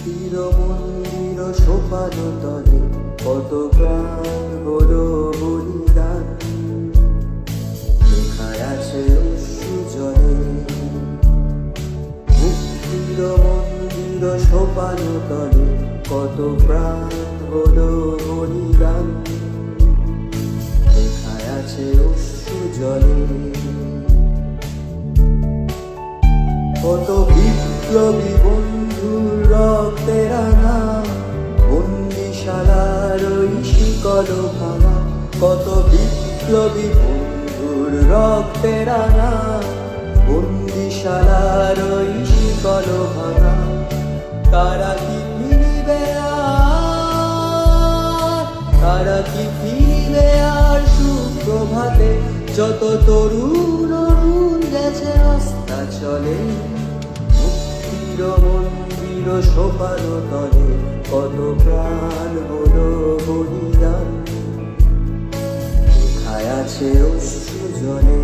মুক্তির মন্দির সোপান তলে কত প্রাণ হলো বলিদান, লেখায় আছে অশ্রু জলে। মুক্তির মন্দির সোপান তলে কত প্রাণ হলো বলিদান, লেখায় আছে অশ্রু জলে। কত বিপ্লবী বন্ধুর রক্তের রাঙা, বন্দিশালার ওই শিকল ভাঙা। কত বিপ্লবী বন্ধুর রক্তের রাঙা, বন্দিশালার ওই শিকল ভাঙা। তারা কি ফিরবে আর, তারা কি ফিরবে আর সুপ্রভাতে? যত তরুণ অরুণ গেছে আস্থা চলে। মুক্তির মন্দির সোপান তলে কত প্রাণ হলো বলিদান, লেখায় আছে অশ্রু জলে।